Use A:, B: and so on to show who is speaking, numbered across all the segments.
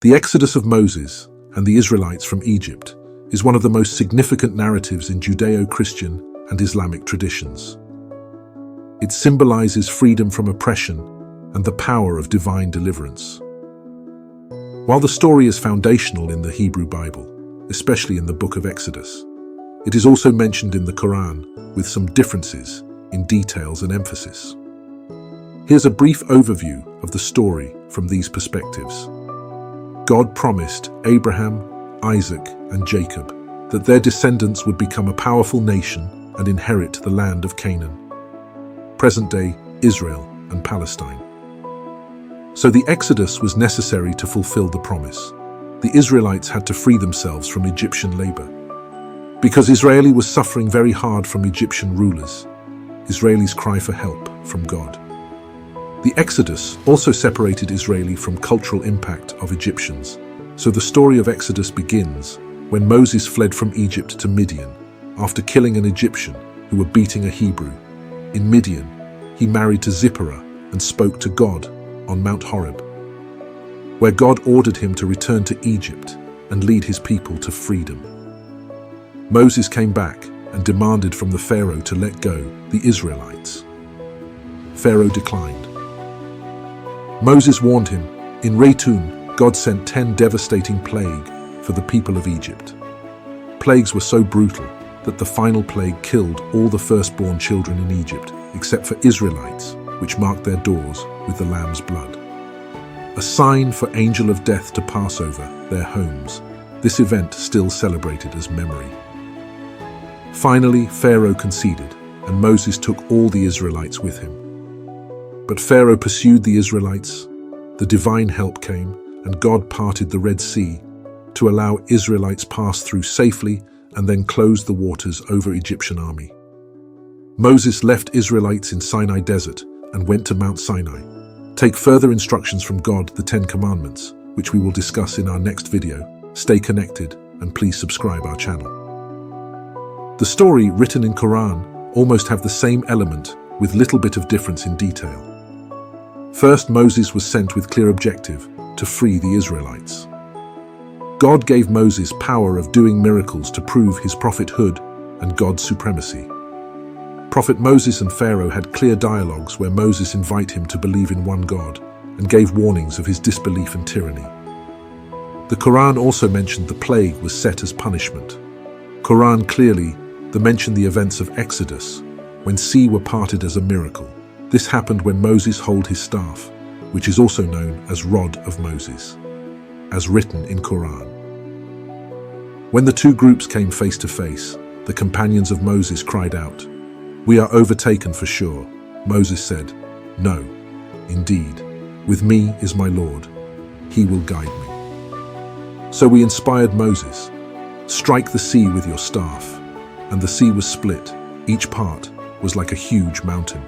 A: The Exodus of Moses and the Israelites from Egypt is one of the most significant narratives in Judeo-Christian and Islamic traditions. It symbolizes freedom from oppression and the power of divine deliverance. While the story is foundational in the Hebrew Bible, especially in the book of Exodus, it is also mentioned in the Quran with some differences in details and emphasis. Here's a brief overview of the story from these perspectives. God promised Abraham, Isaac, and Jacob that their descendants would become a powerful nation and inherit the land of Canaan, present-day Israel and Palestine. So the Exodus was necessary to fulfill the promise. The Israelites had to free themselves from Egyptian labor. Because Israel was suffering very hard from Egyptian rulers, Israelis cry for help from God. The Exodus also separated Israel from cultural impact of Egyptians. So the story of Exodus begins when Moses fled from Egypt to Midian after killing an Egyptian who were beating a Hebrew. In Midian, he married to Zipporah and spoke to God on Mount Horeb, where God ordered him to return to Egypt and lead his people to freedom. Moses came back and demanded from the Pharaoh to let go the Israelites. Pharaoh declined. Moses warned him. In Raytun, God sent 10 devastating plagues for the people of Egypt. Plagues were so brutal that the final plague killed all the firstborn children in Egypt, except for Israelites, which marked their doors with the lamb's blood. A sign for angel of death to pass over their homes, this event still celebrated as memory. Finally, Pharaoh conceded, and Moses took all the Israelites with him. But Pharaoh pursued the Israelites. The divine help came, and God parted the Red Sea to allow Israelites pass through safely and then closed the waters over Egyptian army. Moses left Israelites in Sinai Desert and went to Mount Sinai. Take further instructions from God, the 10 Commandments, which we will discuss in our next video. Stay connected and please subscribe our channel. The story written in Quran almost have the same element with little bit of difference in detail. First, Moses was sent with clear objective to free the Israelites. God gave Moses power of doing miracles to prove his prophethood and God's supremacy. Prophet Moses and Pharaoh had clear dialogues where Moses invited him to believe in one God and gave warnings of his disbelief and tyranny. The Quran also mentioned the plague was set as punishment. Quran clearly mentioned the events of Exodus, when sea were parted as a miracle. This happened when Moses held his staff, which is also known as Rod of Moses, as written in Quran. When the two groups came face to face, the companions of Moses cried out, "We are overtaken for sure." Moses said, "No, indeed, with me is my Lord. He will guide me." So we inspired Moses, "Strike the sea with your staff." And the sea was split. Each part was like a huge mountain.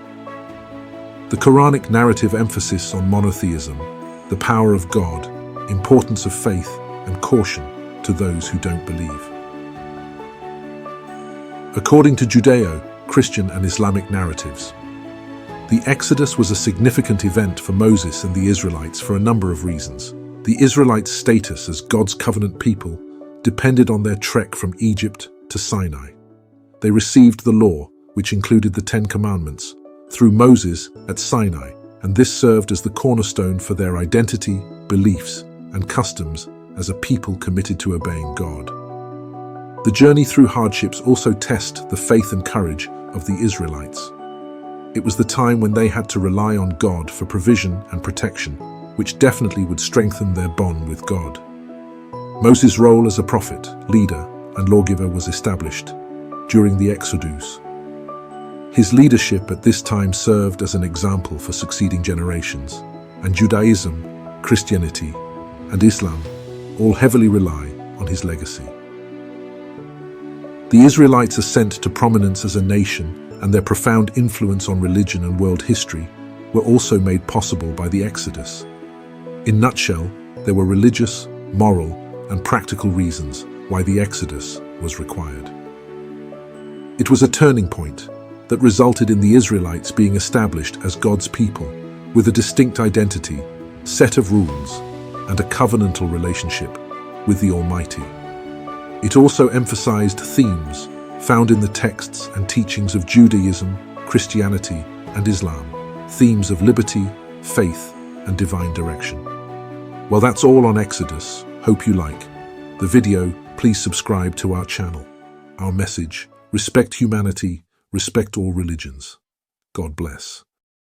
A: The Quranic narrative emphasis on monotheism, the power of God, importance of faith, and caution to those who don't believe. According to Judeo, Christian, and Islamic narratives, the Exodus was a significant event for Moses and the Israelites for a number of reasons. The Israelites' status as God's covenant people depended on their trek from Egypt to Sinai. They received the law, which included the 10 Commandments, through Moses at Sinai, and this served as the cornerstone for their identity, beliefs, and customs as a people committed to obeying God. The journey through hardships also tested the faith and courage of the Israelites. It was the time when they had to rely on God for provision and protection, which definitely would strengthen their bond with God. Moses' role as a prophet, leader, and lawgiver was established during the Exodus. His leadership at this time served as an example for succeeding generations, and Judaism, Christianity, and Islam all heavily rely on his legacy. The Israelites' ascent to prominence as a nation and their profound influence on religion and world history were also made possible by the Exodus. In a nutshell, there were religious, moral, and practical reasons why the Exodus was required. It was a turning point that resulted in the Israelites being established as God's people with a distinct identity, set of rules, and a covenantal relationship with the Almighty. It also emphasized themes found in the texts and teachings of Judaism, Christianity, and Islam, themes of liberty, faith, and divine direction. Well, that's all on Exodus. Hope you like the video. Please subscribe to our channel. Our message: respect humanity, respect all religions. God bless.